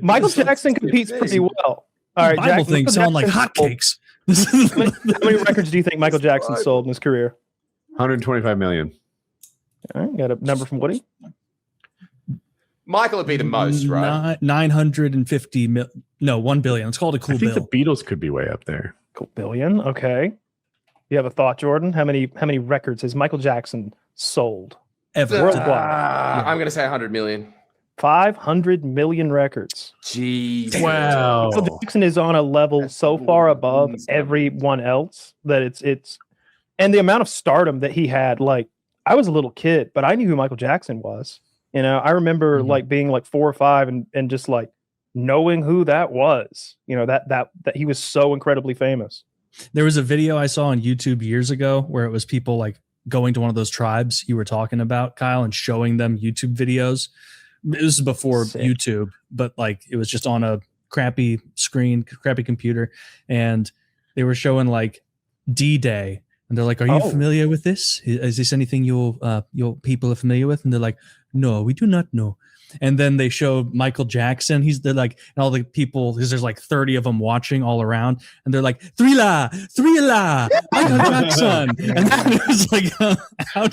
Michael Jackson competes pretty well. All right, Bible Jack, things sound like hotcakes. How many records do you think Michael Jackson sold in his career? 125 million. All right, got a number from Woody. Michael would be the most, right? 950 mil. No, 1 billion. It's called a cool I think bill. the Beatles could be way up there. Cool billion. Okay. You have a thought, Jordan? How many records has Michael Jackson sold Ever. worldwide? I'm going to say 100 million. 500 million records. Jeez. Wow. Michael Jackson is on a level so far above everyone else that it's and the amount of stardom that he had. Like, I was a little kid, but I knew who Michael Jackson was. You know, I remember like being like 4 or 5 and just like knowing who that was. You know, that he was so incredibly famous. There was a video I saw on YouTube years ago where it was people like going to one of those tribes you were talking about, Kyle, and showing them YouTube videos. It was before YouTube, but like it was just on a crappy screen, crappy computer, and they were showing like D-Day, and they're like, "Are you familiar with this? Is this anything your people are familiar with?" And they're like, "No, we do not know." And then they showed Michael Jackson. They're like, and all the people, because there's like 30 of them watching all around, and they're like, Thrilla, Michael Jackson. And then it was like, how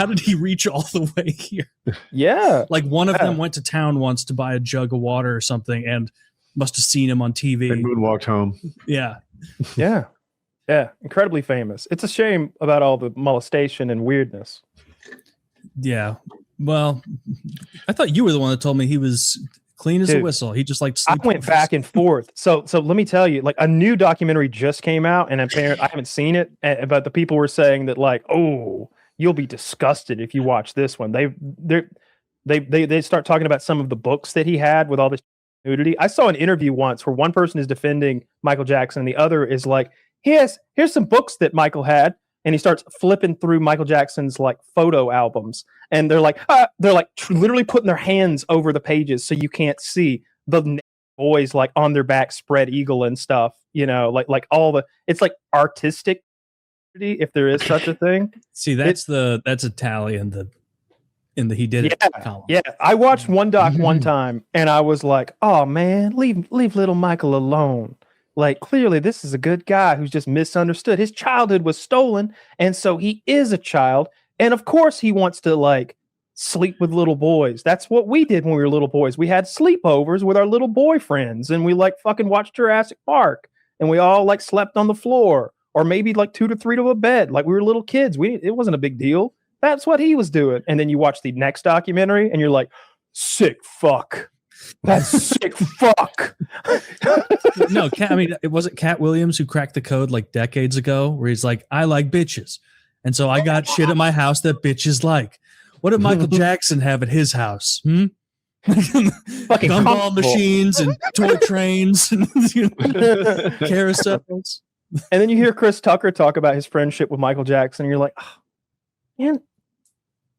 did he reach all the way here? Yeah. Like one of them went to town once to buy a jug of water or something, and must have seen him on TV. And moonwalked home. Yeah. Yeah. Yeah. Incredibly famous. It's a shame about all the molestation and weirdness. Yeah. Well, I thought you were the one that told me he was clean as a whistle. He just like I went back and forth. So let me tell you, like a new documentary just came out, and apparently I haven't seen it, but the people were saying that like, oh, you'll be disgusted if you watch this one. They start talking about some of the books that he had with all this nudity. I saw an interview once where one person is defending Michael Jackson, and the other is like, here's some books that Michael had. And he starts flipping through Michael Jackson's like photo albums, and they're like literally putting their hands over the pages so you can't see the boys like on their back, spread eagle and stuff. You know, like all the it's like artistic, if there is such a thing. See, that's a tally in the he did it column. Yeah, I watched one doc one time, and I was like, oh man, leave little Michael alone. Like, clearly, this is a good guy who's just misunderstood. His childhood was stolen, and so he is a child. And of course, he wants to, like, sleep with little boys. That's what we did when we were little boys. We had sleepovers with our little boyfriends, and we, like, fucking watched Jurassic Park. And we all, like, slept on the floor, or maybe, like, 2 to 3 to a bed. Like, we were little kids. It wasn't a big deal. That's what he was doing. And then you watch the next documentary, and you're like, sick fuck. That's sick fuck. No, I mean, it wasn't Cat Williams who cracked the code like decades ago, where he's like, I like bitches. And so I got shit at my house that bitches like. What did Michael Jackson have at his house? Fucking gumball machines and toy trains and carousels. And then you hear Chris Tucker talk about his friendship with Michael Jackson, and you're like, oh, man,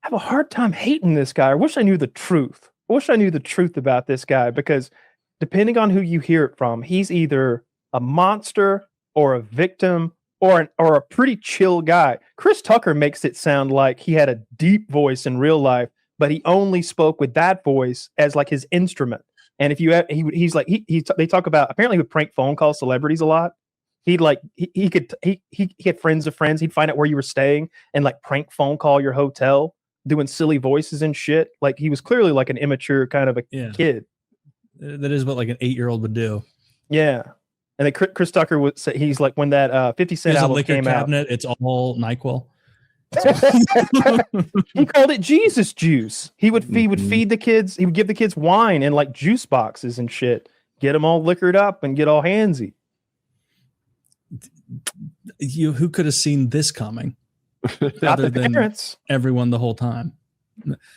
I have a hard time hating this guy. I wish I knew the truth. I wish I knew the truth about this guy, because depending on who you hear it from, he's either a monster or a victim or a pretty chill guy. Chris Tucker makes it sound like he had a deep voice in real life, but he only spoke with that voice as like his instrument. And if you have, they talk about, apparently he would prank phone call celebrities a lot. He had friends of friends. He'd find out where you were staying and like prank phone call your hotel, doing silly voices and shit. Like, he was clearly like an immature kind of a kid. That is what like an 8-year-old would do. Yeah. And then Chris Tucker would say, he's like, when that 50 Cent album came cabinet, it's all NyQuil. He called it Jesus juice. He would feed the kids. He would give the kids wine and like juice boxes and shit. Get them all liquored up and get all handsy. Who could have seen this coming? Not the parents. Everyone the whole time.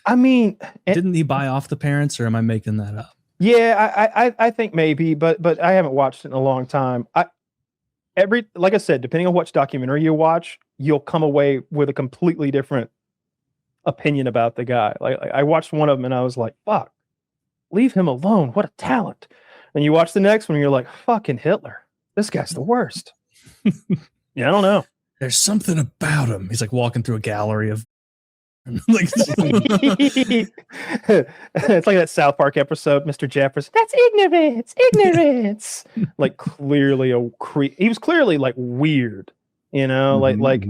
I mean, didn't he buy off the parents, or am I making that up? Yeah, I think maybe, but I haven't watched it in a long time. Like I said, depending on which documentary you watch, you'll come away with a completely different opinion about the guy. Like I watched one of them and I was like, fuck, leave him alone. What a talent. And you watch the next one and you're like, fucking Hitler. This guy's the worst. Yeah, I don't know. There's something about him. He's like walking through a gallery of Like, It's like that South Park episode, Mr. Jefferson. That's ignorance. Like clearly he was clearly like weird, like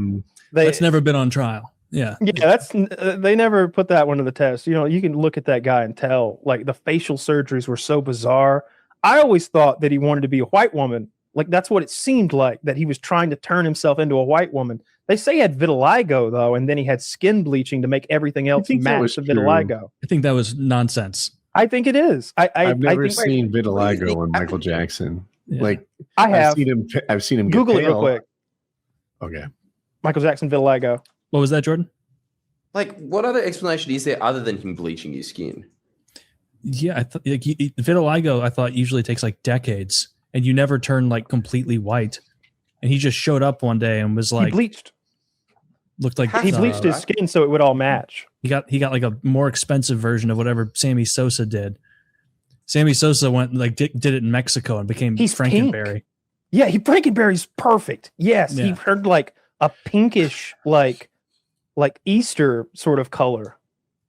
that's never been on trial. Yeah, they never put that one to the test. You can look at that guy and tell, like, the facial surgeries were so bizarre. I always thought that he wanted to be a white woman. Like, that's what it seemed like, that he was trying to turn himself into a white woman. They say he had vitiligo, though, and then he had skin bleaching to make everything else match the vitiligo. I think that was nonsense. I think it is. I've never seen vitiligo on Michael Jackson. Yeah. Like, I have. I've seen him. Google it real quick. Okay. Michael Jackson vitiligo. What was that, Jordan? Like, what other explanation is there other than him bleaching his skin? Yeah, vitiligo, I thought, usually takes like decades, and you never turn like completely white. And he just showed up one day and was like, he bleached. Looked like He bleached his skin so it would all match. He got like a more expensive version of whatever Sammy Sosa did. Sammy Sosa went and like did it in Mexico and became Frankenberry. Pink. Yeah, Frankenberry's perfect. Yes, Yeah. he turned like a pinkish, like Easter sort of color.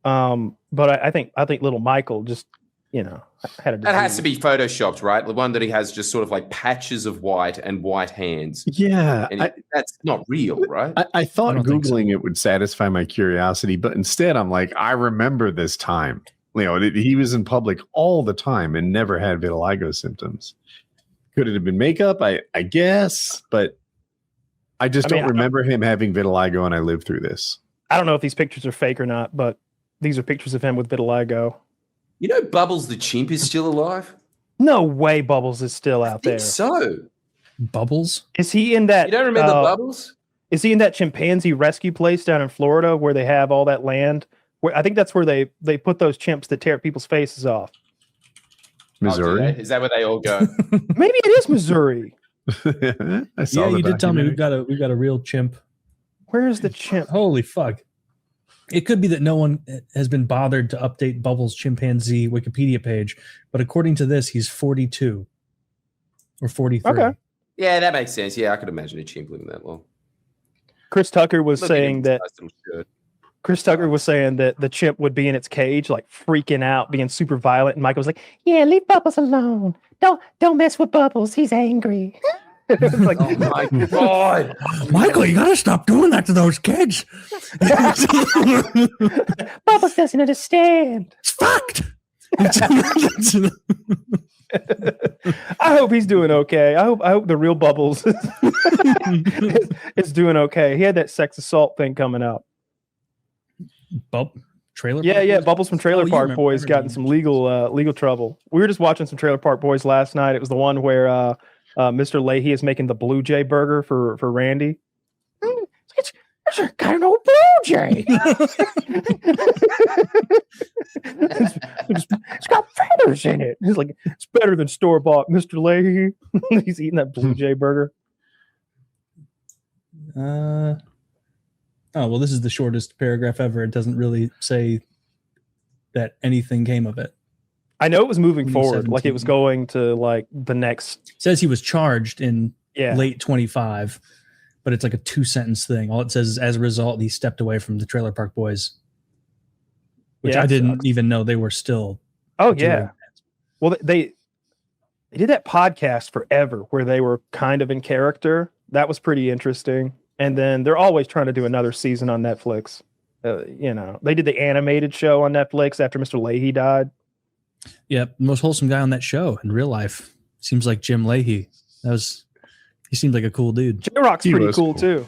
But I think little Michael just, had a disease. That has to be photoshopped, right? The one that he has just sort of like patches of white and white hands. Yeah. And that's not real, right? I thought Googling it would satisfy my curiosity, but instead I'm like, I remember this time. He was in public all the time and never had vitiligo symptoms. Could it have been makeup? I guess, but I don't remember him having vitiligo, and I lived through this. I don't know if these pictures are fake or not, but these are pictures of him with vitiligo. Bubbles the chimp is still alive? No way Bubbles is still out there. So. Bubbles? Is he in that? You don't remember Bubbles? Is he in that chimpanzee rescue place down in Florida where they have all that land? I think that's where they put those chimps that tear people's faces off. Missouri? Is that where they all go? Maybe it is Missouri. I saw you did tell me we've got a real chimp. Where is the chimp? Holy fuck. It could be that no one has been bothered to update Bubbles' chimpanzee Wikipedia page, but according to this, he's 42 or 43. Okay. Yeah, that makes sense. Yeah, I could imagine a chimp living that long. Chris Tucker was saying that the chimp would be in its cage, like freaking out, being super violent, and Michael was like, "Yeah, leave Bubbles alone. Don't mess with Bubbles. He's angry." It's like, oh my god, Michael, you gotta stop doing that to those kids. Bubbles doesn't understand. It's fucked. I hope he's doing okay. I hope the real Bubbles is doing okay. He had that sex assault thing coming up. Trailer Yeah, Park yeah. Boys? Bubbles from Trailer Park Boys everything. got in some legal trouble. We were just watching some Trailer Park Boys last night. It was the one where Mr. Leahy is making the Blue Jay burger for Randy. It's kind of old Blue Jay. It's got feathers in it. He's like, it's better than store bought, Mr. Leahy. He's eating that Blue Jay burger. Oh, well, this is the shortest paragraph ever. It doesn't really say that anything came of it. I know it was moving forward, like it was going to like the next. It says he was charged in late 25, but it's like a 2-sentence thing. All it says is, as a result, he stepped away from the Trailer Park Boys, which I didn't even know they were still. Oh yeah, well they did that podcast forever where they were kind of in character. That was pretty interesting. And then they're always trying to do another season on Netflix. They did the animated show on Netflix after Mr. Leahy died. Yeah, most wholesome guy on that show in real life seems like Jim Leahy. He seemed like a cool dude. J-Rock's pretty cool too.